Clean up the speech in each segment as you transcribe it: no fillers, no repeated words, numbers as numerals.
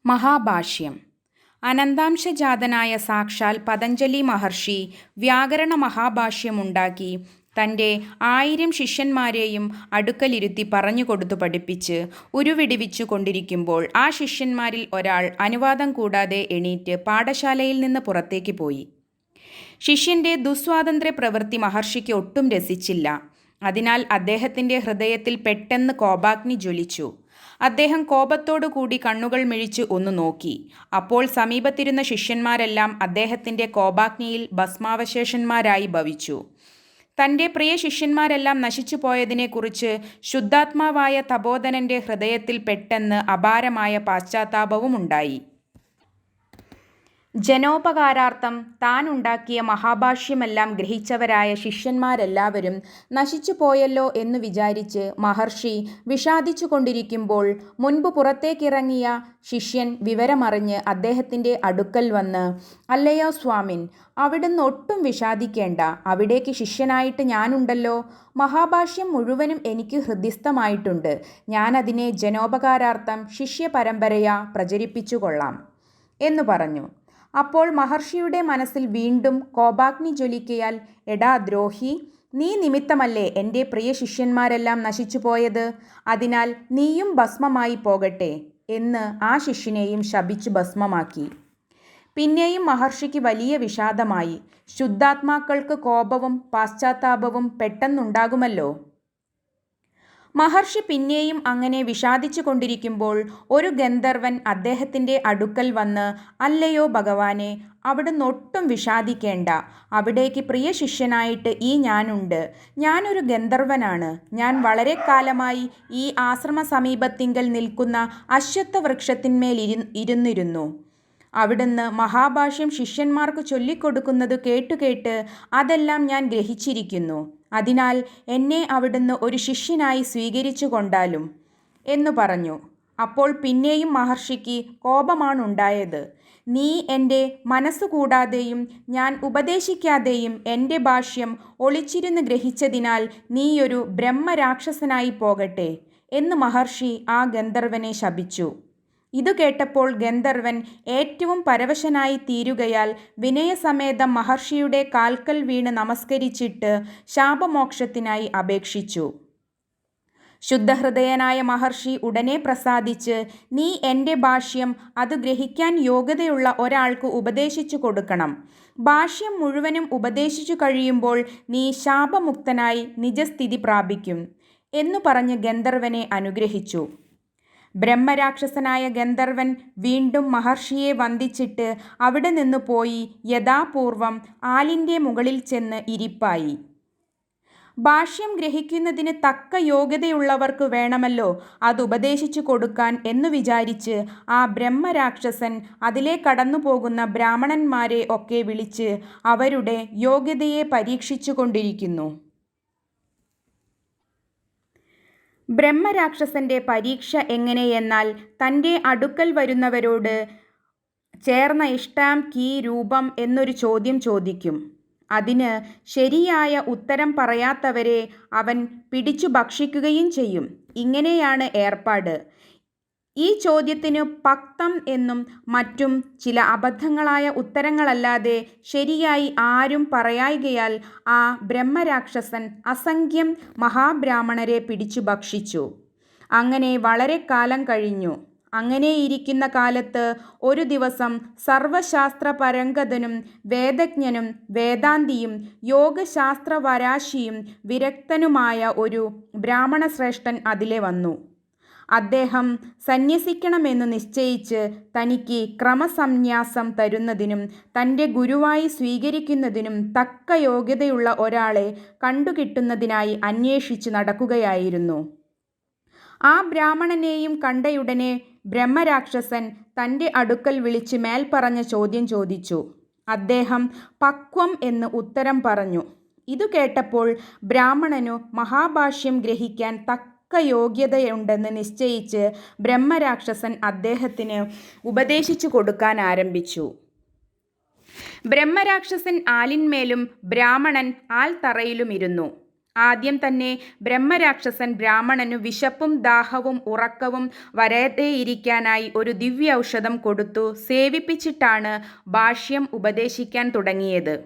മഹാഭാഷ്യം. അനന്താംശജാതനായ സാക്ഷാൽ പതഞ്ജലി മഹർഷി വ്യാകരണ മഹാഭാഷ്യമുണ്ടാക്കി തൻ്റെ 1000 ശിഷ്യന്മാരെയും അടുക്കലിരുത്തി പറഞ്ഞുകൊടുത്തു പഠിപ്പിച്ച് ഉരുവിടുവിച്ചു കൊണ്ടിരിക്കുമ്പോൾ ആ ശിഷ്യന്മാരിൽ ഒരാൾ അനുവാദം കൂടാതെ എണീറ്റ് പാഠശാലയിൽ നിന്ന് പുറത്തേക്ക് പോയി. ശിഷ്യൻ്റെ ദുസ്വാതന്ത്ര്യ പ്രവൃത്തി മഹർഷിക്ക് ഒട്ടും രസിച്ചില്ല. അതിനാൽ അദ്ദേഹത്തിൻ്റെ ഹൃദയത്തിൽ പെട്ടെന്ന് കോപാഗ്നി ജ്വലിച്ചു. അദ്ദേഹം കോപത്തോടുകൂടി കണ്ണുകൾ മിഴിച്ച് ഒന്ന് നോക്കി. അപ്പോൾ സമീപത്തിരുന്ന ശിഷ്യന്മാരെല്ലാം അദ്ദേഹത്തിൻ്റെ കോപാഗ്നിയിൽ ഭസ്മാവശേഷന്മാരായി ഭവിച്ചു. തൻ്റെ പ്രിയ ശിഷ്യന്മാരെല്ലാം നശിച്ചു പോയതിനെക്കുറിച്ച് ശുദ്ധാത്മാവായ തപോധനൻ്റെ ഹൃദയത്തിൽ പെട്ടെന്ന് അപാരമായ പാശ്ചാത്താപവുമുണ്ടായി. ജനോപകാരാർത്ഥം താൻ ഉണ്ടാക്കിയ മഹാഭാഷ്യമെല്ലാം ഗ്രഹിച്ചവരായ ശിഷ്യന്മാരെല്ലാവരും നശിച്ചു പോയല്ലോ എന്നു വിചാരിച്ച് മഹർഷി വിഷാദിച്ചു കൊണ്ടിരിക്കുമ്പോൾ മുൻപ് പുറത്തേക്കിറങ്ങിയ ശിഷ്യൻ വിവരമറിഞ്ഞ് അദ്ദേഹത്തിൻ്റെ അടുക്കൽ വന്ന്, "അല്ലയോ സ്വാമിൻ, അവിടുന്ന് ഒട്ടും വിഷാദിക്കേണ്ട. അവിടേക്ക് ശിഷ്യനായിട്ട് ഞാനുണ്ടല്ലോ. മഹാഭാഷ്യം മുഴുവനും എനിക്ക് ഹൃദിസ്ഥമായിട്ടുണ്ട്. ഞാനതിനെ ജനോപകാരാർത്ഥം ശിഷ്യപരമ്പരയാ പ്രചരിപ്പിച്ചു കൊള്ളാം" എന്നു പറഞ്ഞു. അപ്പോൾ മഹർഷിയുടെ മനസ്സിൽ വീണ്ടും കോപാഗ്നി ജ്വലിക്കയാൽ, "എടാ ദ്രോഹി, നീ നിമിത്തമല്ലേ എൻ്റെ പ്രിയ ശിഷ്യന്മാരെല്ലാം നശിച്ചു പോയത്? അതിനാൽ നീയും ഭസ്മമായി പോകട്ടെ" എന്ന് ആ ശിഷ്യനെയും ശപിച്ചു ഭസ്മമാക്കി. പിന്നെയും മഹർഷിക്ക് വലിയ വിഷാദമായി. ശുദ്ധാത്മാക്കൾക്ക് കോപവും പാശ്ചാത്താപവും പെട്ടെന്നുണ്ടാകുമല്ലോ. മഹർഷി പിന്നെയും അങ്ങനെ വിഷാദിച്ചു കൊണ്ടിരിക്കുമ്പോൾ ഒരു ഗന്ധർവൻ അദ്ദേഹത്തിൻ്റെ അടുക്കൽ വന്ന്, "അല്ലയോ ഭഗവാനെ, അവിടുന്ന് ഒട്ടും വിഷാദിക്കേണ്ട. അവിടേക്ക് പ്രിയ ശിഷ്യനായിട്ട് ഈ ഞാനുണ്ട്. ഞാനൊരു ഗന്ധർവനാണ്. ഞാൻ വളരെ കാലമായി ഈ ആശ്രമ സമീപത്തിങ്കൽ നിൽക്കുന്ന അശ്വത്ഥവൃക്ഷത്തിന്മേൽ ഇരുന്നിരുന്നു. അവിടുന്ന് മഹാഭാഷ്യം ശിഷ്യന്മാർക്ക് ചൊല്ലിക്കൊടുക്കുന്നത് കേട്ടുകേട്ട് അതെല്ലാം ഞാൻ ഗ്രഹിച്ചിരിക്കുന്നു. അതിനാൽ എന്നെ അവിടുന്ന് ഒരു ശിഷ്യനായി സ്വീകരിച്ചു കൊണ്ടാലും" എന്നു പറഞ്ഞു. അപ്പോൾ പിന്നെയും മഹർഷിക്ക് കോപമാണുണ്ടായത്. "നീ എൻ്റെ മനസ്സുകൂടാതെയും ഞാൻ ഉപദേശിക്കാതെയും എൻ്റെ ഭാഷ്യം ഒളിച്ചിരുന്ന് ഗ്രഹിച്ചതിനാൽ നീയൊരു ബ്രഹ്മരാക്ഷസനായി പോകട്ടെ" എന്ന് മഹർഷി ആ ഗന്ധർവനെ ശപിച്ചു. ഇതു കേട്ടപ്പോൾ ഗന്ധർവൻ ഏറ്റവും പരവശനായി തീരുകയാൽ വിനയസമേതം മഹർഷിയുടെ കാൽക്കൽ വീണ് നമസ്കരിച്ചിട്ട് ശാപമോക്ഷത്തിനായി അപേക്ഷിച്ചു. ശുദ്ധഹൃദയനായ മഹർഷി ഉടനെ പ്രസാദിച്ച്, "നീ എൻ്റെ ഭാഷ്യം അത് ഗ്രഹിക്കാൻ യോഗ്യതയുള്ള ഒരാൾക്ക് ഉപദേശിച്ചു കൊടുക്കണം. ഭാഷ്യം മുഴുവനും ഉപദേശിച്ചു കഴിയുമ്പോൾ നീ ശാപമുക്തനായി നിജസ്ഥിതി പ്രാപിക്കും" എന്നു പറഞ്ഞ് ഗന്ധർവനെ അനുഗ്രഹിച്ചു. ബ്രഹ്മരാക്ഷസനായ ഗന്ധർവൻ വീണ്ടും മഹർഷിയെ വന്ദിച്ചിട്ട് അവിടെ നിന്ന് പോയി യഥാപൂർവം ആലിൻ്റെ മുകളിൽ ചെന്ന് ഇരിപ്പായി. ഭാഷ്യം ഗ്രഹിക്കുന്നതിന് തക്ക യോഗ്യതയുള്ളവർക്ക് വേണമല്ലോ അതുപദേശിച്ചു കൊടുക്കാൻ എന്നു വിചാരിച്ച് ആ ബ്രഹ്മരാക്ഷസൻ അതിലെ കടന്നു പോകുന്ന ബ്രാഹ്മണന്മാരെ ഒക്കെ വിളിച്ച് അവരുടെ യോഗ്യതയെ പരീക്ഷിച്ചു കൊണ്ടിരിക്കുന്നു. ബ്രഹ്മരാക്ഷസന്റെ പരീക്ഷ എങ്ങനെയെന്നാൽ, തൻ്റെ അടുക്കൽ വരുന്നവരോട് ചേർന്ന ഇഷ്ടാം കീ രൂപം എന്നൊരു ചോദ്യം ചോദിക്കും. അതിന് ശരിയായ ഉത്തരം പറയാത്തവരെ അവൻ പിടിച്ചു ഭക്ഷിക്കുകയും ചെയ്യും. ഇങ്ങനെയാണ് ഏർപ്പാട്. ഈ ചോദ്യത്തിന് പക്തം എന്നും മറ്റും ചില അബദ്ധങ്ങളായ ഉത്തരങ്ങളല്ലാതെ ശരിയായി ആരും പറയായ്കയാൽ ആ ബ്രഹ്മരാക്ഷസൻ അസംഖ്യം മഹാബ്രാഹ്മണരെ പിടിച്ചു ഭക്ഷിച്ചു. അങ്ങനെ വളരെ കാലം കഴിഞ്ഞു. അങ്ങനെയിരിക്കുന്ന കാലത്ത് ഒരു ദിവസം സർവശാസ്ത്രപരംഗതനും വേദജ്ഞനും വേദാന്തിയും യോഗശാസ്ത്രവരാശിയും വിരക്തനുമായ ഒരു ബ്രാഹ്മണശ്രേഷ്ഠൻ അതിലെ വന്നു. അദ്ദേഹം സന്യസിക്കണമെന്ന് നിശ്ചയിച്ച് തനിക്ക് ക്രമസന്യാസം തരുന്നതിനും തൻ്റെ ഗുരുവായി സ്വീകരിക്കുന്നതിനും തക്ക യോഗ്യതയുള്ള ഒരാളെ കണ്ടുകിട്ടുന്നതിനായി അന്വേഷിച്ചു നടക്കുകയായിരുന്നു. ആ ബ്രാഹ്മണനെയും കണ്ടയുടനെ ബ്രഹ്മരാക്ഷസൻ തൻ്റെ അടുക്കൽ വിളിച്ച് മേൽപ്പറഞ്ഞ ചോദ്യം ചോദിച്ചു. അദ്ദേഹം പക്വം എന്ന് ഉത്തരം പറഞ്ഞു. ഇതു കേട്ടപ്പോൾ ബ്രാഹ്മണനു മഹാഭാഷ്യം ഗ്രഹിക്കാൻ തക്ക യോഗ്യതയുണ്ടെന്ന് നിശ്ചയിച്ച് ബ്രഹ്മരാക്ഷസൻ അദ്ദേഹത്തിന് ഉപദേശിച്ചു കൊടുക്കാൻ ആരംഭിച്ചു. ബ്രഹ്മരാക്ഷസൻ ആലിന്മേലും ബ്രാഹ്മണൻ ആൽത്തറയിലുമിരുന്നു. ആദ്യം തന്നെ ബ്രഹ്മരാക്ഷസൻ ബ്രാഹ്മണനു വിശപ്പും ദാഹവും ഉറക്കവും വരാതെയിരിക്കാനായി ഒരു ദിവ്യൌഷധം കൊടുത്തു സേവിപ്പിച്ചിട്ടാണ് ഭാഷ്യം ഉപദേശിക്കാൻ തുടങ്ങിയത്.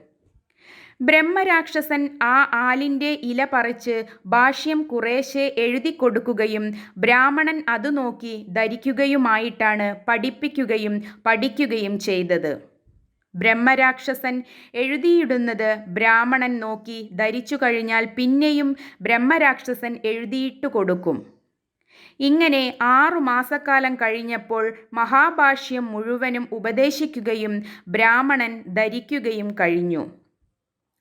ബ്രഹ്മരാക്ഷസൻ ആ ആലിൻ്റെ ഇല പറിച്ച് ഭാഷ്യം കുറേശ്ശെ എഴുതിക്കൊടുക്കുകയും ബ്രാഹ്മണൻ അതു നോക്കി ധരിക്കുകയുമായിട്ടാണ് പഠിപ്പിക്കുകയും പഠിക്കുകയും ചെയ്തത്. ബ്രഹ്മരാക്ഷസൻ എഴുതിയിടുന്നത് ബ്രാഹ്മണൻ നോക്കി ധരിച്ചു കഴിഞ്ഞാൽ പിന്നെയും ബ്രഹ്മരാക്ഷസൻ എഴുതിയിട്ടു കൊടുക്കും. ഇങ്ങനെ 6 മാസക്കാലം കഴിഞ്ഞപ്പോൾ മഹാഭാഷ്യം മുഴുവനും ഉപദേശിക്കുകയും ബ്രാഹ്മണൻ ധരിക്കുകയും കഴിഞ്ഞു.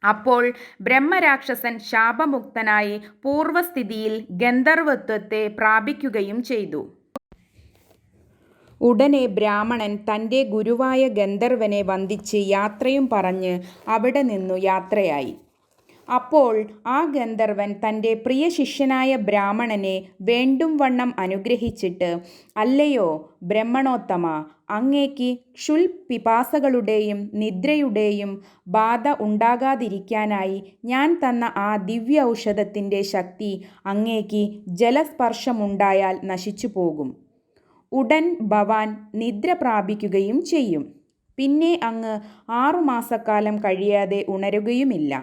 അപ്പോൾ ബ്രഹ്മരാക്ഷസൻ ശാപമുക്തനായി പൂർവസ്ഥിതിയിൽ ഗന്ധർവത്വത്തെ പ്രാപിക്കുകയും ചെയ്തു. ഉടനെ ബ്രാഹ്മണൻ തൻ്റെ ഗുരുവായ ഗന്ധർവനെ വന്ദിച്ച് യാത്രയും പറഞ്ഞ് അവിടെ നിന്നു യാത്രയായി. അപ്പോൾ ആ ഗന്ധർവൻ തൻ്റെ പ്രിയ ശിഷ്യനായ ബ്രാഹ്മണനെ വേണ്ടും വണ്ണം അനുഗ്രഹിച്ചിട്ട്, അല്ലയോ ബ്രഹ്മണോത്തമ, അങ്ങേക്ക് ക്ഷുൽപിപാസകളുടെയും നിദ്രയുടെയും ബാധ ഉണ്ടാകാതിരിക്കാനായി ഞാൻ തന്ന ആ ദിവ്യ ഔഷധത്തിൻ്റെ ശക്തി അങ്ങേക്ക് ജലസ്പർശമുണ്ടായാൽ നശിച്ചു പോകും. ഉടൻ ഭവാൻ നിദ്ര പ്രാപിക്കുകയും ചെയ്യും. പിന്നെ അങ്ങ് 6 മാസക്കാലം കഴിയാതെ ഉണരുകയുമില്ല.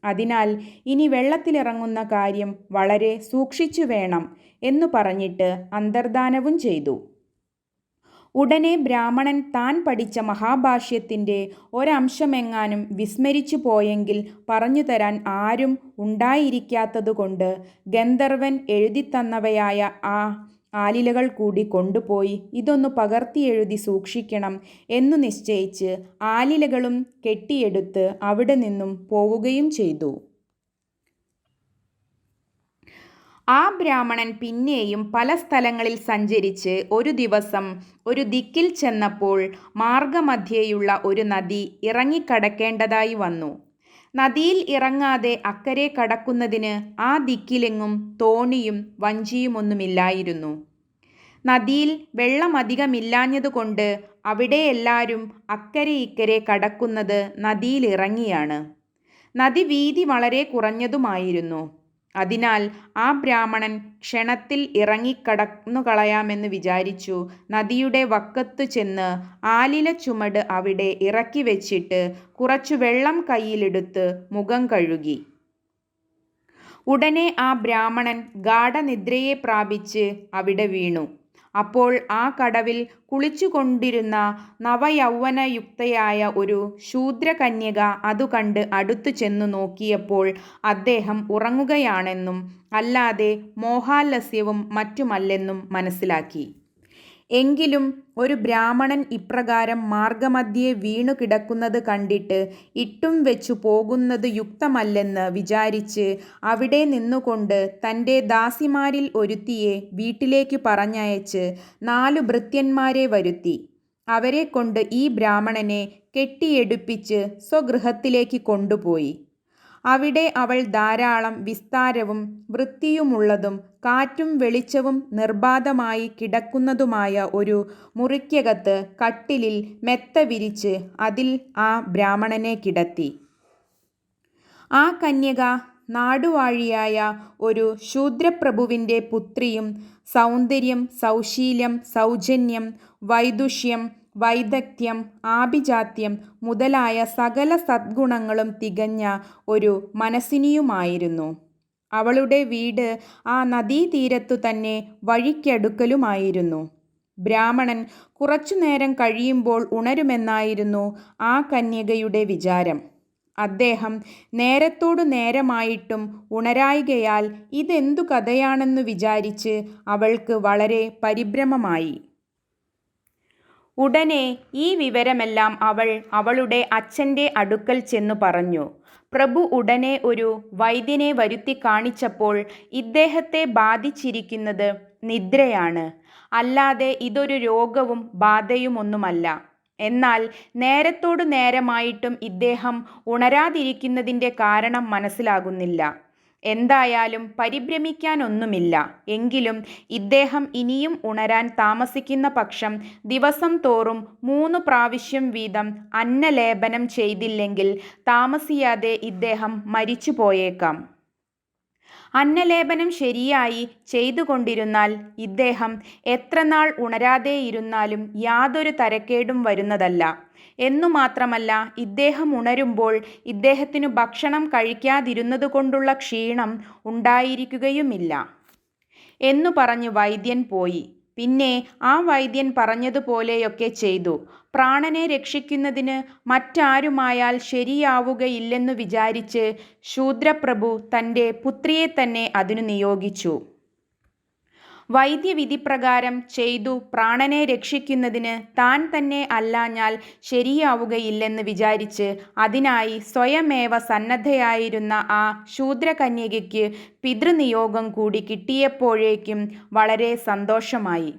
അതിനാൽ ഇനി വെള്ളത്തിലിറങ്ങുന്ന കാര്യം വളരെ സൂക്ഷിച്ചു വേണം എന്നു പറഞ്ഞിട്ട് അന്തർധാനവും ചെയ്തു. ഉടനെ ബ്രാഹ്മണൻ താൻ പഠിച്ച മഹാഭാഷ്യത്തിൻ്റെ ഒരംശമെങ്ങാനും വിസ്മരിച്ചു പോയെങ്കിൽ പറഞ്ഞു തരാൻ ആരും ഉണ്ടായിരിക്കാത്തതുകൊണ്ട് ഗന്ധർവൻ എഴുതിത്തന്നവയായ ആ ആലിലകൾ കൂടി കൊണ്ടുപോയി ഇതൊന്നു പകർത്തിയെഴുതി സൂക്ഷിക്കണം എന്നു നിശ്ചയിച്ച് ആലിലകളും കെട്ടിയെടുത്ത് അവിടെ നിന്നും പോവുകയും ചെയ്തു. ആ ബ്രാഹ്മണൻ പിന്നെയും പല സ്ഥലങ്ങളിൽ സഞ്ചരിച്ച് ഒരു ദിവസം ഒരു ദിക്കിൽ ചെന്നപ്പോൾ മാർഗമധ്യേയുള്ള ഒരു നദി ഇറങ്ങിക്കടക്കേണ്ടതായി വന്നു. നദിയിൽ ഇറങ്ങാതെ അക്കരെ കടക്കുന്നതിന് ആ ദിക്കിലെങ്ങും തോണിയും വഞ്ചിയുമൊന്നുമില്ലായിരുന്നു. നദിയിൽ വെള്ളമധികമില്ലാഞ്ഞതുകൊണ്ട് അവിടെ എല്ലാവരും അക്കരെ ഇക്കരെ കടക്കുന്നത് നദിയിലിറങ്ങിയാണ്. നദി വീതി വളരെ കുറഞ്ഞതുമായിരുന്നു. അതിനാൽ ആ ബ്രാഹ്മണൻ ക്ഷണത്തിൽ ഇറങ്ങിക്കടന്നുകളയാമെന്ന് വിചാരിച്ചു നദിയുടെ വക്കത്തു ചെന്ന് ആലില ചുമട് അവിടെ ഇറക്കി വെച്ചിട്ട് കുറച്ചു വെള്ളം കയ്യിലെടുത്ത് മുഖം കഴുകി. ഉടനെ ആ ബ്രാഹ്മണൻ ഗാഢനിദ്രയെ പ്രാപിച്ച് അവിടെ വീണു. അപ്പോൾ ആ കടവിൽ കുളിച്ചുകൊണ്ടിരുന്ന നവയൗവനയുക്തയായ ഒരു ശൂദ്രകന്യക അതു കണ്ട് അടുത്തു ചെന്നു നോക്കിയപ്പോൾ അദ്ദേഹം ഉറങ്ങുകയാണെന്നും അല്ലാതെ മോഹാലസ്യവും മറ്റുമല്ലെന്നും മനസ്സിലാക്കി. എങ്കിലും ഒരു ബ്രാഹ്മണൻ ഇപ്രകാരം മാർഗമധ്യേ വീണു കിടക്കുന്നത് കണ്ടിട്ട് ഇട്ടും വെച്ചു പോകുന്നത് യുക്തമല്ലെന്ന് വിചാരിച്ച് അവിടെ നിന്നുകൊണ്ട് തൻ്റെ ദാസിമാരിൽ ഒരുത്തിയെ വീട്ടിലേക്ക് പറഞ്ഞയച്ച് 4 ഭൃത്യന്മാരെ വരുത്തി അവരെ കൊണ്ട് ഈ ബ്രാഹ്മണനെ കെട്ടിയെടുപ്പിച്ച് സ്വഗൃഹത്തിലേക്ക് കൊണ്ടുപോയി. അവിടെ അവൾ ധാരാളം വിസ്താരവും വൃത്തിയുമുള്ളതും കാറ്റും വെളിച്ചവും നിർബാധമായി കിടക്കുന്നതുമായ ഒരു മുറിക്കകത്ത് കട്ടിലിൽ മെത്ത വിരിച്ച് അതിൽ ആ ബ്രാഹ്മണനെ കിടത്തി. ആ കന്യക നാടുവാഴിയായ ഒരു ശൂദ്രപ്രഭുവിൻ്റെ പുത്രിയും സൗന്ദര്യം, സൗശീല്യം, സൗജന്യം, വൈദുഷ്യം, വൈദഗ്ധ്യം, ആഭിജാത്യം മുതലായ സകല സദ്ഗുണങ്ങളും തികഞ്ഞ ഒരു മനസ്സിനിയുമായിരുന്നു. അവളുടെ വീട് ആ നദീതീരത്തു തന്നെ വഴിക്കടുക്കലുമായിരുന്നു. ബ്രാഹ്മണൻ കുറച്ചുനേരം കഴിയുമ്പോൾ ഉണരുമെന്നായിരുന്നു ആ കന്യകയുടെ വിചാരം. അദ്ദേഹം നേരത്തോടു നേരമായിട്ടും ഉണരായ്കയാൽ ഇതെന്തു കഥയാണെന്നു വിചാരിച്ച് അവൾക്ക് വളരെ പരിഭ്രമമായി. ഉടനെ ഈ വിവരമെല്ലാം അവൾ അവളുടെ അച്ഛൻ്റെ അടുക്കൽ ചെന്നു പറഞ്ഞു. പ്രഭു ഉടനെ ഒരു വൈദ്യനെ വരുത്തി കാണിച്ചപ്പോൾ ഇദ്ദേഹത്തെ ബാധിച്ചിരിക്കുന്നത് നിദ്രയാണ്, അല്ലാതെ ഇതൊരു രോഗവും ബാധയുമൊന്നുമല്ല. എന്നാൽ നേരത്തോടു നേരമായിട്ടും ഇദ്ദേഹം ഉണരാതിരിക്കുന്നതിൻ്റെ കാരണം മനസ്സിലാകുന്നില്ല. എന്തായാലും പരിഭ്രമിക്കാനൊന്നുമില്ല. എങ്കിലും ഇദ്ദേഹം ഇനിയും ഉണരാൻ താമസിക്കുന്ന പക്ഷം ദിവസം തോറും 3 പ്രാവശ്യം വീതം അന്നലേപനം ചെയ്തില്ലെങ്കിൽ താമസിയാതെ ഇദ്ദേഹം മരിച്ചു പോയേക്കാം. അന്നലേപനം ശരിയായി ചെയ്തുകൊണ്ടിരുന്നാൽ ഇദ്ദേഹം എത്രനാൾ ഉണരാതെയിരുന്നാലും യാതൊരു തരക്കേടും വരുന്നതല്ല. എന്നുമാത്രമല്ല, ഇദ്ദേഹം ഉണരുമ്പോൾ ഇദ്ദേഹത്തിനു ഭക്ഷണം കഴിക്കാതിരുന്നതുകൊണ്ടുള്ള ക്ഷീണം ഉണ്ടായിരിക്കുകയുമില്ല എന്നു പറഞ്ഞ് വൈദ്യൻ പോയി. പിന്നെ ആ വൈദ്യൻ പറഞ്ഞതുപോലെയൊക്കെ ചെയ്തു. പ്രാണനെ രക്ഷിക്കുന്നതിന് മറ്റാരുമായാൽ ശരിയാവുകയില്ലെന്നു വിചാരിച്ച് ശൂദ്രപ്രഭു തൻ്റെ പുത്രിയെ തന്നെ അതിനു നിയോഗിച്ചു. വൈദ്യവിധിപ്രകാരം ചെയ്തു പ്രാണനെ രക്ഷിക്കുന്നതിന് താൻ തന്നെ അല്ലാഞ്ഞാൽ ശരിയാവുകയില്ലെന്ന് വിചാരിച്ച് അതിനായി സ്വയമേവ സന്നദ്ധയായിരുന്ന ആ ശൂദ്രകന്യകയ്ക്ക് പിതൃനിയോഗം കൂടി കിട്ടിയപ്പോഴേക്കും വളരെ സന്തോഷമായി.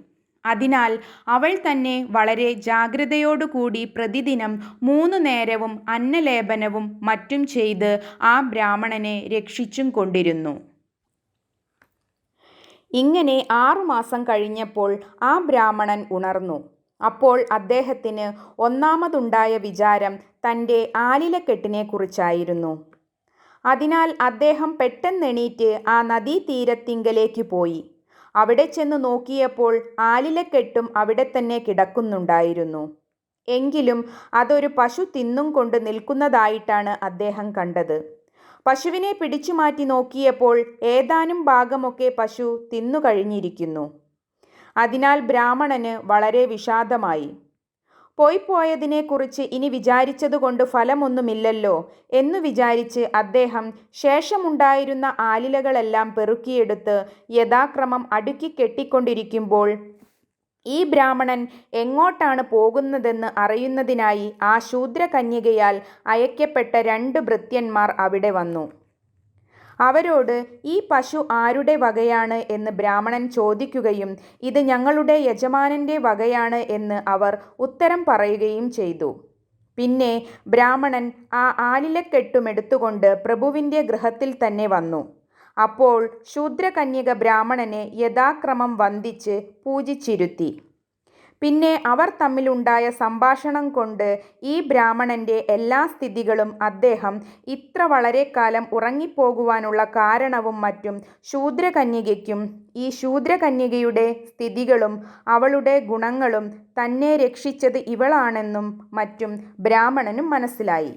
അതിനാൽ അവൾ തന്നെ വളരെ ജാഗ്രതയോടുകൂടി പ്രതിദിനം 3 നേരവും അന്നലേപനവും മറ്റും ചെയ്ത് ആ ബ്രാഹ്മണനെ രക്ഷിച്ചും കൊണ്ടിരുന്നു. ഇങ്ങനെ 6 മാസം കഴിഞ്ഞപ്പോൾ ആ ബ്രാഹ്മണൻ ഉണർന്നു. അപ്പോൾ അദ്ദേഹത്തിന് ഒന്നാമതുണ്ടായ വിചാരം തൻ്റെ ആലിലക്കെട്ടിനെക്കുറിച്ചായിരുന്നു. അതിനാൽ അദ്ദേഹം പെട്ടെന്നെണീറ്റ് ആ നദീതീരത്തിങ്കലേക്ക് പോയി. അവിടെ ചെന്ന് നോക്കിയപ്പോൾ ആലിലക്കെട്ടും അവിടെ തന്നെ കിടക്കുന്നുണ്ടായിരുന്നു. എങ്കിലും അതൊരു പശു തിന്നും കൊണ്ട് നിൽക്കുന്നതായിട്ടാണ് അദ്ദേഹം കണ്ടത്. പശുവിനെ പിടിച്ചുമാറ്റി നോക്കിയപ്പോൾ ഏതാനും ഭാഗമൊക്കെ പശു തിന്നുകഴിഞ്ഞിരിക്കുന്നു. അതിനാൽ ബ്രാഹ്മണന് വളരെ വിഷാദമായി. പോയതിനെക്കുറിച്ച് ഇനി വിചാരിച്ചതുകൊണ്ട് ഫലമൊന്നുമില്ലല്ലോ എന്നു വിചാരിച്ച് അദ്ദേഹം ശേഷമുണ്ടായിരുന്ന ആലിലകളെല്ലാം പെറുക്കിയെടുത്ത് യഥാക്രമം അടുക്കി കെട്ടിക്കൊണ്ടിരിക്കുമ്പോൾ ഈ ബ്രാഹ്മണൻ എങ്ങോട്ടാണ് പോകുന്നതെന്ന് അറിയുന്നതിനായി ആ ശൂദ്രകന്യകയാൽ അയക്കപ്പെട്ട 2 ഭൃത്യന്മാർ അവിടെ വന്നു. അവരോട് ഈ പശു ആരുടെ വകയാണ് എന്ന് ബ്രാഹ്മണൻ ചോദിക്കുകയും ഇത് ഞങ്ങളുടെ യജമാനൻ്റെ വകയാണ് എന്ന് അവർ ഉത്തരം പറയുകയും ചെയ്തു. പിന്നെ ബ്രാഹ്മണൻ ആ ആലിലക്കെട്ടുമെടുത്തുകൊണ്ട് പ്രഭുവിൻ്റെ ഗൃഹത്തിൽ തന്നെ വന്നു. അപ്പോൾ ശൂദ്രകന്യക ബ്രാഹ്മണനെ യഥാക്രമം വന്ദിച്ച് പൂജിച്ചിരുത്തി. പിന്നെ അവർ തമ്മിലുണ്ടായ സംഭാഷണം കൊണ്ട് ഈ ബ്രാഹ്മണൻ്റെ എല്ലാ സ്ഥിതികളും അദ്ദേഹം ഇത്ര വളരെ കാലം ഉറങ്ങിപ്പോകുവാനുള്ള കാരണവും മറ്റും ശൂദ്രകന്യകയ്ക്കും ഈ ശൂദ്രകന്യകയുടെ സ്ഥിതികളും അവളുടെ ഗുണങ്ങളും തന്നെ രക്ഷിച്ചത് ഇവളാണെന്നും മറ്റും ബ്രാഹ്മണനും മനസ്സിലായി.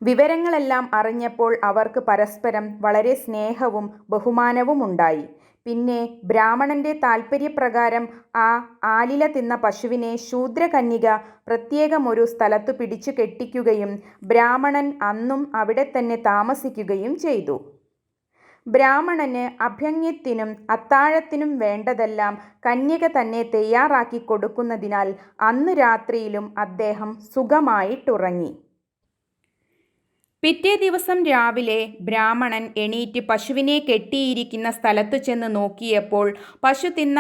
വിവരങ്ങളെല്ലാം അറിഞ്ഞപ്പോൾ അവർക്ക് പരസ്പരം വളരെ സ്നേഹവും ബഹുമാനവും ഉണ്ടായി. പിന്നെ ബ്രാഹ്മണൻ്റെ താൽപ്പര്യപ്രകാരം ആ ആലില തിന്ന പശുവിനെ ശൂദ്രകന്യക പ്രത്യേകമൊരു സ്ഥലത്തു പിടിച്ചു കെട്ടിക്കുകയും ബ്രാഹ്മണൻ അന്നും അവിടെ തന്നെ താമസിക്കുകയും ചെയ്തു. ബ്രാഹ്മണന് അഭ്യംഗ്യത്തിനും അത്താഴത്തിനും വേണ്ടതെല്ലാം കന്യക തന്നെ തയ്യാറാക്കി കൊടുക്കുന്നതിനാൽ അന്ന് രാത്രിയിലും അദ്ദേഹം സുഖമായിട്ടുറങ്ങി. പിറ്റേ ദിവസം രാവിലെ ബ്രാഹ്മണൻ എണീറ്റ് പശുവിനെ കെട്ടിയിരിക്കുന്ന സ്ഥലത്തു ചെന്ന് നോക്കിയപ്പോൾ പശു തിന്ന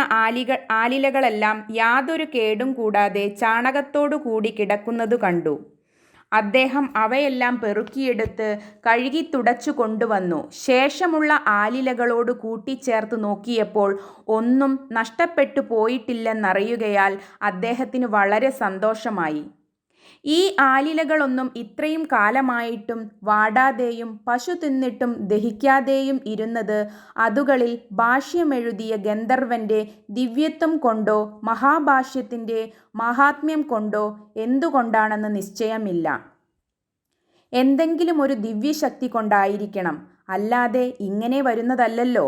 ആലിലകളെല്ലാം യാതൊരു കേടും കൂടാതെ ചാണകത്തോടു കൂടി കിടക്കുന്നതു കണ്ടു. അദ്ദേഹം അവയെല്ലാം പെറുക്കിയെടുത്ത് കഴുകി തുടച്ചു കൊണ്ടുവന്നു. ശേഷമുള്ള ആലിലകളോട് കൂട്ടിച്ചേർത്ത് നോക്കിയപ്പോൾ ഒന്നും നഷ്ടപ്പെട്ടു പോയിട്ടില്ലെന്നറിയുകയാൽ അദ്ദേഹത്തിന് വളരെ സന്തോഷമായി. ഈ ആലിലകളൊന്നും ഇത്രയും കാലമായിട്ടും വാടാതെയും പശു തിന്നിട്ടും ദഹിക്കാതെയും ഇരുന്നത് അതുകളിൽ ഭാഷ്യമെഴുതിയ ഗന്ധർവൻ്റെ ദിവ്യത്വം കൊണ്ടോ മഹാഭാഷ്യത്തിൻ്റെ മാഹാത്മ്യം കൊണ്ടോ എന്തുകൊണ്ടാണെന്ന് നിശ്ചയമില്ല. എന്തെങ്കിലും ഒരു ദിവ്യശക്തി കൊണ്ടായിരിക്കണം, അല്ലാതെ ഇങ്ങനെ വരുന്നതല്ലല്ലോ.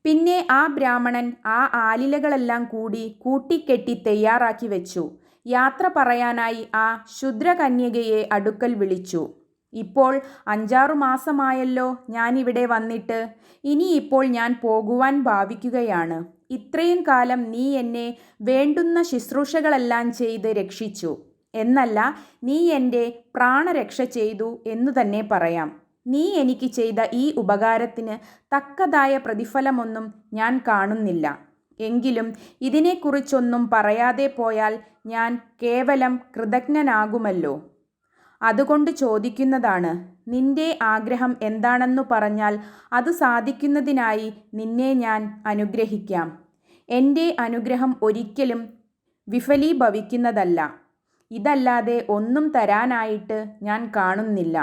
പിന്നെ ആ ബ്രാഹ്മണൻ ആ ആലിലകളെല്ലാം കൂടി കൂട്ടിക്കെട്ടി തയ്യാറാക്കി വെച്ചു. യാത്ര പറയാനായി ആ ശൂദ്രകന്യകയെ അടുക്കൽ വിളിച്ചു. ഇപ്പോൾ 5-6 മാസമായല്ലോ ഞാനിവിടെ വന്നിട്ട്. ഇനിയിപ്പോൾ ഞാൻ പോകുവാൻ ഭാവിക്കുകയാണ്. ഇത്രയും കാലം നീ എന്നെ വേണ്ടുന്ന ശുശ്രൂഷകളെല്ലാം ചെയ്ത് രക്ഷിച്ചു എന്നല്ല, നീ എൻ്റെ പ്രാണരക്ഷ ചെയ്തു എന്നു തന്നെ പറയാം. നീ എനിക്ക് ചെയ്ത ഈ ഉപകാരത്തിന് തക്കതായ പ്രതിഫലമൊന്നും ഞാൻ കാണുന്നില്ല. എങ്കിലും ഇതിനെക്കുറിച്ചൊന്നും പറയാതെ പോയാൽ ഞാൻ കേവലം കൃതജ്ഞനാകുമല്ലോ. അതുകൊണ്ട് ചോദിക്കുന്നതാണ്, നിന്റെ ആഗ്രഹം എന്താണെന്നു പറഞ്ഞാൽ അത് സാധിക്കുന്നതിനായി നിന്നെ ഞാൻ അനുഗ്രഹിക്കാം. എൻ്റെ അനുഗ്രഹം ഒരിക്കലും വിഫലീഭവിക്കുന്നതല്ല. ഇതല്ലാതെ ഒന്നും തരാനായിട്ട് ഞാൻ കാണുന്നില്ല.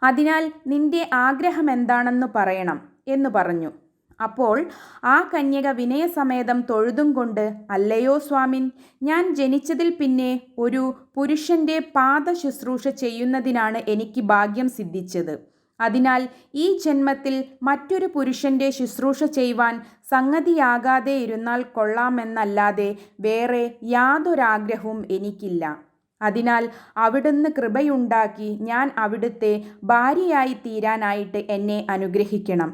അതിനാൽ നിന്റെ ആഗ്രഹമെന്താണെന്ന് പറയണം എന്ന് പറഞ്ഞു. അപ്പോൾ ആ കന്യക വിനയസമേതം തൊഴുതും കൊണ്ട്, അല്ലയോ സ്വാമിൻ, ഞാൻ ജനിച്ചതിൽ പിന്നെ ഒരു പുരുഷൻ്റെ പാദശുശ്രൂഷ ചെയ്യുന്നതിനാണ് എനിക്ക് ഭാഗ്യം സിദ്ധിച്ചത്. അതിനാൽ ഈ ജന്മത്തിൽ മറ്റൊരു പുരുഷൻ്റെ ശുശ്രൂഷ ചെയ്യുവാൻ സംഗതിയാകാതെ ഇരുന്നാൽ കൊള്ളാമെന്നല്ലാതെ വേറെ യാതൊരാഗ്രഹവും എനിക്കില്ല. അതിനാൽ അവിടുന്ന് കൃപയുണ്ടാക്കി ഞാൻ അവിടുത്തെ ഭാര്യയായി തീരാനായിട്ട് എന്നെ അനുഗ്രഹിക്കണം.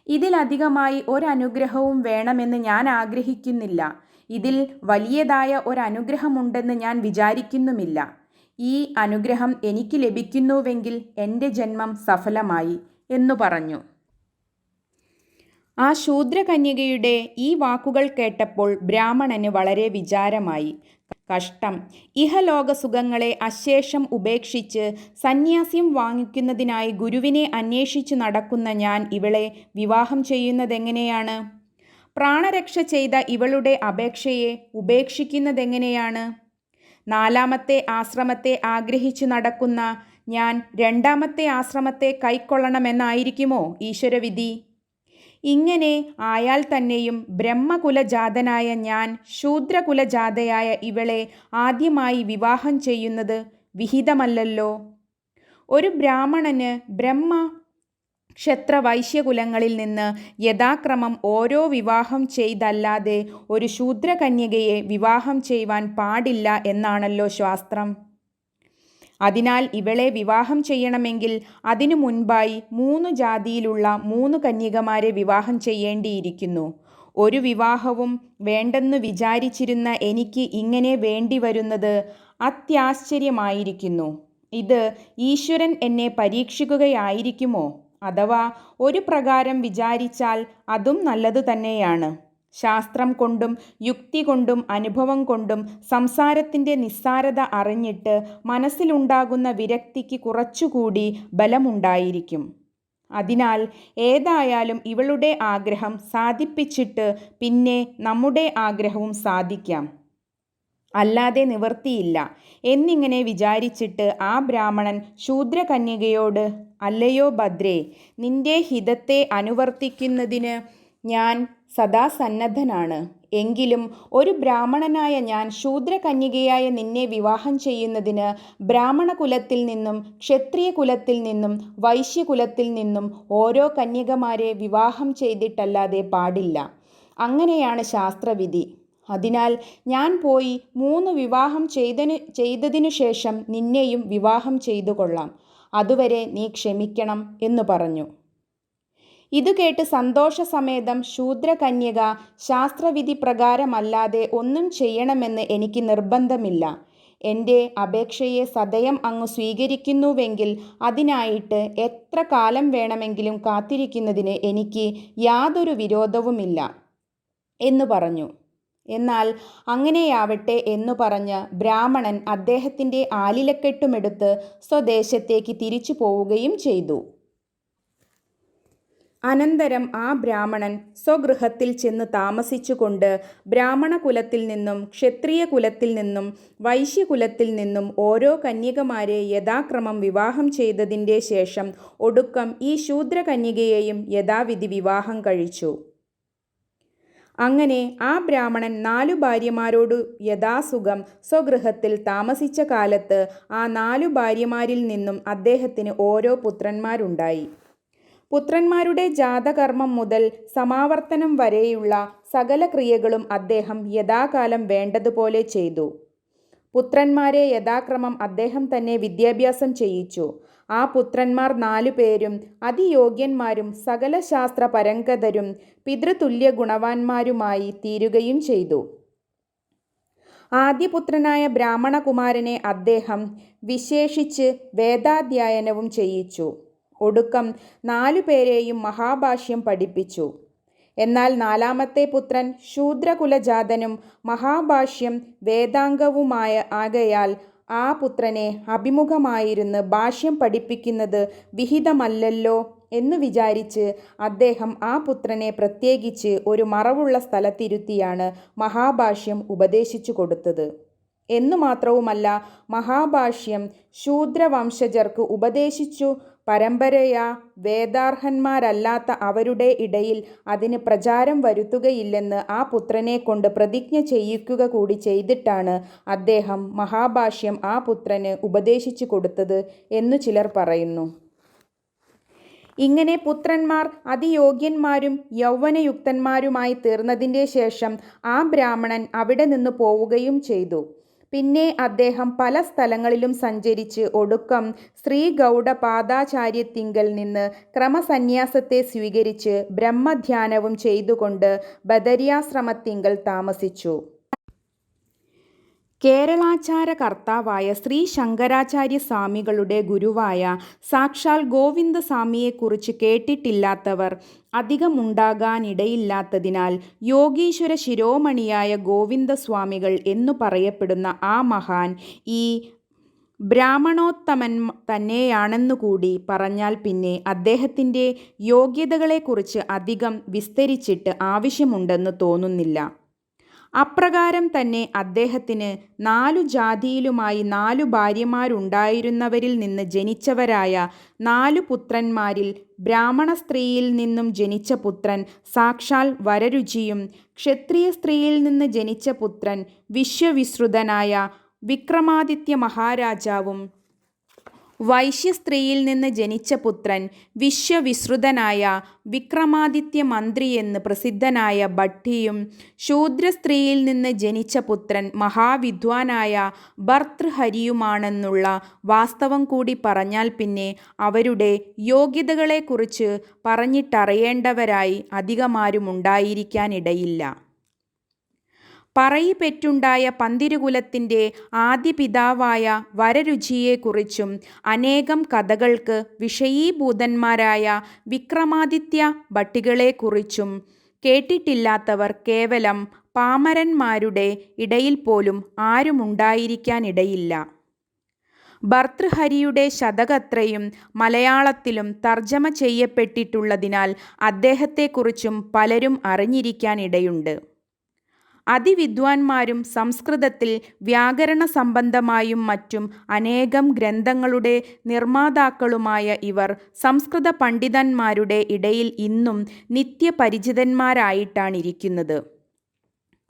ഇതിലധികമായി ഒരനുഗ്രഹവും വേണമെന്ന് ഞാൻ ആഗ്രഹിക്കുന്നില്ല. ഇതിൽ വലിയതായ ഒരനുഗ്രഹമുണ്ടെന്ന് ഞാൻ വിചാരിക്കുന്നുമില്ല. ഈ അനുഗ്രഹം എനിക്ക് ലഭിക്കുന്നുവെങ്കിൽ എൻ്റെ ജന്മം സഫലമായി എന്നു പറഞ്ഞു. ആ ശൂദ്രകന്യകയുടെ ഈ വാക്കുകൾ കേട്ടപ്പോൾ ബ്രാഹ്മണന് വളരെ വിചാരമായി. കഷ്ടം! ഇഹലോക സുഖങ്ങളെ അശേഷം ഉപേക്ഷിച്ച് സന്യാസ്യം വാങ്ങിക്കുന്നതിനായി ഗുരുവിനെ അന്വേഷിച്ചു നടക്കുന്ന ഞാൻ ഇവളെ വിവാഹം ചെയ്യുന്നതെങ്ങനെയാണ്? പ്രാണരക്ഷ ചെയ്ത ഇവളുടെ അപേക്ഷയെ ഉപേക്ഷിക്കുന്നതെങ്ങനെയാണ്? 4ാമത്തെ ആശ്രമത്തെ ആഗ്രഹിച്ചു നടക്കുന്ന ഞാൻ 2ാമത്തെ ആശ്രമത്തെ കൈക്കൊള്ളണമെന്നായിരിക്കുമോ ഈശ്വരവിധി? ഇങ്ങനെ ആയാൽ തന്നെയും ബ്രഹ്മകുലജാതനായ ഞാൻ ശൂദ്രകുലജാതയായ ഇവളെ ആദ്യമായി വിവാഹം ചെയ്യുന്നത് വിഹിതമല്ലല്ലോ. ഒരു ബ്രാഹ്മണന് ബ്രഹ്മ ക്ഷത്ര വൈശ്യകുലങ്ങളിൽ നിന്ന് യഥാക്രമം ഓരോ വിവാഹം ചെയ്തല്ലാതെ ഒരു ശൂദ്രകന്യകയെ വിവാഹം ചെയ്യുവാൻ പാടില്ല എന്നാണല്ലോ ശാസ്ത്രം. അതിനാൽ ഇവളെ വിവാഹം ചെയ്യണമെങ്കിൽ അതിനു മുൻപായി 3 ജാതിയിലുള്ള 3 കന്യകമാരെ വിവാഹം ചെയ്യേണ്ടിയിരിക്കുന്നു. ഒരു വിവാഹവും വേണ്ടെന്നു വിചാരിച്ചിരുന്ന എനിക്ക് ഇങ്ങനെ വേണ്ടി വരുന്നത് അത്യാശ്ചര്യമായിരിക്കുന്നു. ഇത് ഈശ്വരൻ എന്നെ പരീക്ഷിക്കുകയായിരിക്കുമോ? അഥവാ ഒരു പ്രകാരം വിചാരിച്ചാൽ അതും നല്ലതു തന്നെയാണ്. ശാസ്ത്രം കൊണ്ടും യുക്തി കൊണ്ടും അനുഭവം കൊണ്ടും സംസാരത്തിൻ്റെ നിസ്സാരത അറിഞ്ഞിട്ട് മനസ്സിലുണ്ടാകുന്ന വിരക്തിക്ക് കുറച്ചുകൂടി ബലമുണ്ടായിരിക്കും. അതിനാൽ ഏതായാലും ഇവളുടെ ആഗ്രഹം സാധിപ്പിച്ചിട്ട് പിന്നെ നമ്മുടെ ആഗ്രഹവും സാധിക്കാം, അല്ലാതെ നിവൃത്തിയില്ല എന്നിങ്ങനെ വിചാരിച്ചിട്ട് ആ ബ്രാഹ്മണൻ ശൂദ്രകന്യകയോട്, അല്ലയോ ഭദ്രേ, നിന്റെ ഹിതത്തെ അനുവർത്തിക്കുന്നതിന് ഞാൻ സദാ സന്നദ്ധനാണ്. എങ്കിലും ഒരു ബ്രാഹ്മണനായ ഞാൻ ശൂദ്രകന്യകയായ നിന്നെ വിവാഹം ചെയ്യുന്നതിന് ബ്രാഹ്മണകുലത്തിൽ നിന്നും ക്ഷത്രിയ കുലത്തിൽ നിന്നും വൈശ്യകുലത്തിൽ നിന്നും ഓരോ കന്യകമാരെ വിവാഹം ചെയ്തിട്ടല്ലാതെ പാടില്ല. അങ്ങനെയാണ് ശാസ്ത്രവിധി. അതിനാൽ ഞാൻ പോയി 3 വിവാഹം ചെയ്തതിനു ശേഷം നിന്നെയും വിവാഹം ചെയ്തു കൊള്ളാം. അതുവരെ നീ ക്ഷമിക്കണം എന്നു പറഞ്ഞു. ഇതു കേട്ട് സന്തോഷസമേതം ശൂദ്രകന്യക, ശാസ്ത്രവിധി പ്രകാരമല്ലാതെ ഒന്നും ചെയ്യണമെന്ന് എനിക്ക് നിർബന്ധമില്ല. എൻ്റെ അപേക്ഷയെ സദയം അങ്ങ് സ്വീകരിക്കുന്നുവെങ്കിൽ അതിനായിട്ട് എത്ര കാലം വേണമെങ്കിലും കാത്തിരിക്കുന്നതിന് എനിക്ക് യാതൊരു വിരോധവുമില്ല എന്നു പറഞ്ഞു. എന്നാൽ അങ്ങനെയാവട്ടെ എന്നു പറഞ്ഞ് ബ്രാഹ്മണൻ അദ്ദേഹത്തിൻ്റെ ആലിലക്കെട്ടുമെടുത്ത് സ്വദേശത്തേക്ക് തിരിച്ചു പോവുകയും ചെയ്തു. അനന്തരം ആ ബ്രാഹ്മണൻ സ്വഗൃഹത്തിൽ ചെന്ന് താമസിച്ചുകൊണ്ട് ബ്രാഹ്മണകുലത്തിൽ നിന്നും ക്ഷത്രിയ കുലത്തിൽ നിന്നും വൈശ്യകുലത്തിൽ നിന്നും ഓരോ കന്യകമാരെ യഥാക്രമം വിവാഹം ചെയ്തതിൻ്റെ ശേഷം ഒടുക്കം ഈ ശൂദ്രകന്യകയെയും യഥാവിധി വിവാഹം കഴിച്ചു. അങ്ങനെ ആ ബ്രാഹ്മണൻ 4 ഭാര്യമാരോടു യഥാസുഖം സ്വഗൃഹത്തിൽ താമസിച്ച കാലത്ത് ആ 4 ഭാര്യമാരിൽ നിന്നും അദ്ദേഹത്തിന് ഓരോ പുത്രന്മാരുണ്ടായി. പുത്രന്മാരുടെ ജാതകർമ്മം മുതൽ സമാവർത്തനം വരെയുള്ള സകല ക്രിയകളും അദ്ദേഹം യഥാകാലം വേണ്ടതുപോലെ ചെയ്തു. പുത്രന്മാരെ യഥാക്രമം അദ്ദേഹം തന്നെ വിദ്യാഭ്യാസം ചെയ്യിച്ചു. ആ പുത്രന്മാർ 4 പേരും അതിയോഗ്യന്മാരും സകല ശാസ്ത്ര പരംഗതരും പിതൃതുല്യ ഗുണവാന്മാരുമായി തീരുകയും ചെയ്തു. ആദ്യപുത്രനായ ബ്രാഹ്മണകുമാരനെ അദ്ദേഹം വിശേഷിച്ച് വേദാധ്യയനവും ചെയ്യിച്ചു. ഒടുക്കം 4 പേരെയും മഹാഭാഷ്യം പഠിപ്പിച്ചു. എന്നാൽ 4ാമത്തെ പുത്രൻ ശൂദ്രകുലജാതനും മഹാഭാഷ്യം വേദാംഗവുമായ ആകയാൽ ആ പുത്രനെ അഭിമുഖമായിരുന്ന് ഭാഷ്യം പഠിപ്പിക്കുന്നത് വിഹിതമല്ലല്ലോ എന്നു വിചാരിച്ച് അദ്ദേഹം ആ പുത്രനെ പ്രത്യേകിച്ച് ഒരു മറവുള്ള സ്ഥലത്തിരുത്തിയാണ് മഹാഭാഷ്യം ഉപദേശിച്ചു കൊടുത്തത്. എന്നു മാത്രവുമല്ല, മഹാഭാഷ്യം ശൂദ്രവംശജർക്ക് ഉപദേശിച്ചു പരമ്പരയാ വേദാർഹന്മാരല്ലാത്ത അവരുടെ ഇടയിൽ അതിന് പ്രചാരം വരുത്തുകയില്ലെന്ന് ആ പുത്രനെക്കൊണ്ട് പ്രതിജ്ഞ ചെയ്യിക്കുക കൂടി ചെയ്തിട്ടാണ് അദ്ദേഹം മഹാഭാഷ്യം ആ പുത്രന് ഉപദേശിച്ചു കൊടുത്തത് എന്നു ചിലർ പറയുന്നു. ഇങ്ങനെ പുത്രന്മാർ അതിയോഗ്യന്മാരും യൗവനയുക്തന്മാരുമായി തീർന്നതിൻ്റെ ശേഷം ആ ബ്രാഹ്മണൻ അവിടെ നിന്ന് പോവുകയും ചെയ്തു. പിന്നെ അദ്ദേഹം പല സ്ഥലങ്ങളിലും സഞ്ചരിച്ച് ഒടുക്കം ശ്രീഗൗഡപാദാചാര്യത്തിങ്കൽ നിന്ന് ക്രമസന്യാസത്തെ സ്വീകരിച്ച് ബ്രഹ്മധ്യാനവും ചെയ്തുകൊണ്ട് ബദര്യാശ്രമത്തിങ്കൽ താമസിച്ചു. കേരളാചാരകർത്താവായ ശ്രീ ശങ്കരാചാര്യ സ്വാമികളുടെ ഗുരുവായ സാക്ഷാൽ ഗോവിന്ദസ്വാമിയെക്കുറിച്ച് കേട്ടിട്ടില്ലാത്തവർ അധികമുണ്ടാകാനിടയില്ലാത്തതിനാൽ യോഗീശ്വര ശിരോമണിയായ ഗോവിന്ദസ്വാമികൾ എന്നു പറയപ്പെടുന്ന ആ മഹാൻ ഈ ബ്രാഹ്മണോത്തമൻ തന്നെയാണെന്നുകൂടി പറഞ്ഞാൽ പിന്നെ അദ്ദേഹത്തിൻ്റെ യോഗ്യതകളെക്കുറിച്ച് അധികം വിസ്തരിച്ചിട്ട് ആവശ്യമുണ്ടെന്ന് തോന്നുന്നില്ല. അപ്രകാരം തന്നെ അദ്ദേഹത്തിന് 4 ജാതിയിലുമായി 4 ഭാര്യമാരുണ്ടായിരുന്നവരിൽ നിന്ന് ജനിച്ചവരായ 4 പുത്രന്മാരിൽ ബ്രാഹ്മണ സ്ത്രീയിൽ നിന്നും ജനിച്ച പുത്രൻ സാക്ഷാൽ വരരുചിയും, ക്ഷത്രിയ സ്ത്രീയിൽ നിന്ന് ജനിച്ച പുത്രൻ വിശ്വവിശ്രുതനായ വിക്രമാദിത്യ മഹാരാജാവും, വൈശ്യസ്ത്രീയിൽ നിന്ന് ജനിച്ച പുത്രൻ വിശ്വവിശ്രുതനായ വിക്രമാദിത്യ മന്ത്രിയെന്ന് പ്രസിദ്ധനായ ഭട്ടിയും, ശൂദ്രസ്ത്രീയിൽ നിന്ന് ജനിച്ച പുത്രൻ മഹാവിദ്വാനായ ഭർതൃഹരിയുമാണെന്നുള്ള വാസ്തവം കൂടി പറഞ്ഞാൽ പിന്നെ അവരുടെ യോഗ്യതകളെക്കുറിച്ച് പറഞ്ഞിട്ടറിയേണ്ടവരായി അധികമാരുമുണ്ടായിരിക്കാനിടയില്ല. പറയിപെറ്റുണ്ടായ പന്തിരുകുലത്തിൻ്റെ ആദ്യപിതാവായ വരരുചിയെക്കുറിച്ചും അനേകം കഥകൾക്ക് വിഷയീഭൂതന്മാരായ വിക്രമാദിത്യ ഭട്ടികളെക്കുറിച്ചും കേട്ടിട്ടില്ലാത്തവർ കേവലം പാമരന്മാരുടെ ഇടയിൽ പോലും ആരുമുണ്ടായിരിക്കാനിടയില്ല. ഭർതൃഹരിയുടെ ശതകത്രയും മലയാളത്തിലും തർജ്ജമ ചെയ്യപ്പെട്ടിട്ടുള്ളതിനാൽ അദ്ദേഹത്തെക്കുറിച്ചും പലരും അറിഞ്ഞിരിക്കാനിടയുണ്ട്. അതിവിദ്വാൻമാരും സംസ്കൃതത്തിൽ വ്യാകരണ സംബന്ധമായും മറ്റും അനേകം ഗ്രന്ഥങ്ങളുടെ നിർമ്മാതാക്കളുമായ ഇവർ സംസ്കൃത പണ്ഡിതന്മാരുടെ ഇടയിൽ ഇന്നും നിത്യപരിചിതന്മാരായിട്ടാണിരിക്കുന്നത്.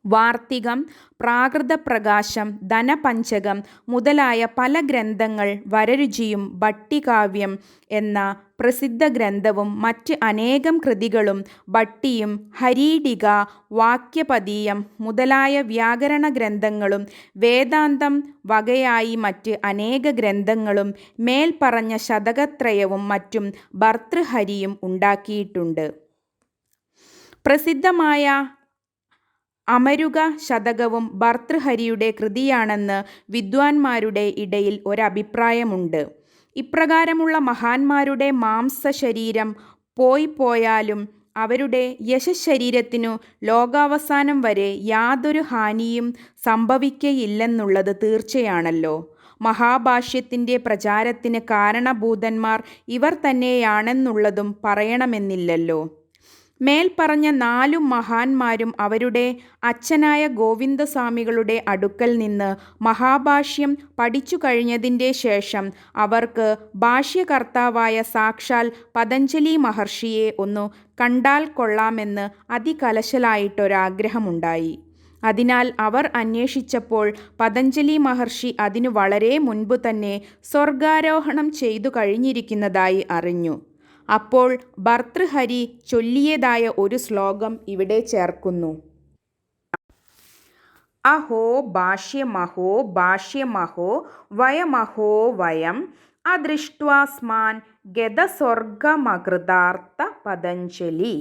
വാർത്തികം, പ്രാകൃതപ്രകാശം, ധനപഞ്ചകം മുതലായ പല ഗ്രന്ഥങ്ങൾ, വരരുചിയും ഭട്ടികാവ്യം എന്ന പ്രസിദ്ധ ഗ്രന്ഥവും മറ്റ് അനേകം കൃതികളും, ഭട്ടിയും ഹരീടിക, വാക്യപദീയം മുതലായ വ്യാകരണ ഗ്രന്ഥങ്ങളും, വേദാന്തം വകയായി മറ്റ് അനേക ഗ്രന്ഥങ്ങളും, മേൽപ്പറഞ്ഞ ശതകത്രയവും മറ്റും ഭർതൃഹരിയും ഉണ്ടാക്കിയിട്ടുണ്ട്. പ്രസിദ്ധമായ അമരുക ശതകവും ഭർതൃഹരിയുടെ കൃതിയാണെന്ന് വിദ്വാൻമാരുടെ ഇടയിൽ ഒരഭിപ്രായമുണ്ട്. ഇപ്രകാരമുള്ള മഹാന്മാരുടെ മാംസശരീരം പോയാലും അവരുടെ യശശരീരത്തിനു ലോകാവസാനം വരെ യാതൊരു ഹാനിയും സംഭവിക്കയില്ലെന്നുള്ളത് തീർച്ചയാണല്ലോ. മഹാഭാഷ്യത്തിൻ്റെ പ്രചാരത്തിന് കാരണഭൂതന്മാർ ഇവർ തന്നെയാണെന്നുള്ളതും പറയണമെന്നില്ലല്ലോ. മേൽപ്പറഞ്ഞ 4 മഹാന്മാരും അവരുടെ അച്ഛനായ ഗോവിന്ദസ്വാമികളുടെ അടുക്കൽ നിന്ന് മഹാഭാഷ്യം പഠിച്ചു കഴിഞ്ഞതിൻ്റെ ശേഷം അവർക്ക് ഭാഷ്യകർത്താവായ സാക്ഷാൽ പതഞ്ജലി മഹർഷിയെ ഒന്ന് കണ്ടാൽ കൊള്ളാമെന്ന് അതികലശലായിട്ടൊരാഗ്രഹമുണ്ടായി. അതിനാൽ അവർ അന്വേഷിച്ചപ്പോൾ പതഞ്ജലി മഹർഷി അതിനു വളരെ മുൻപ് തന്നെ സ്വർഗാരോഹണം ചെയ്തു കഴിഞ്ഞിരിക്കുന്നതായി അറിഞ്ഞു. അപ്പോൾ ഭർതൃഹരി ചൊല്ലിയതായ ഒരു ശ്ലോകം ഇവിടെ ചേർക്കുന്നു. അഹോ ഭാഷ്യമഹോ ഭാഷ്യമഹോ വയമഹോ വയം അദൃഷ്ട്വാസ്മാൻ ഗതസ്വർഗമകൃതാർത്ഥ പതഞ്ജലി.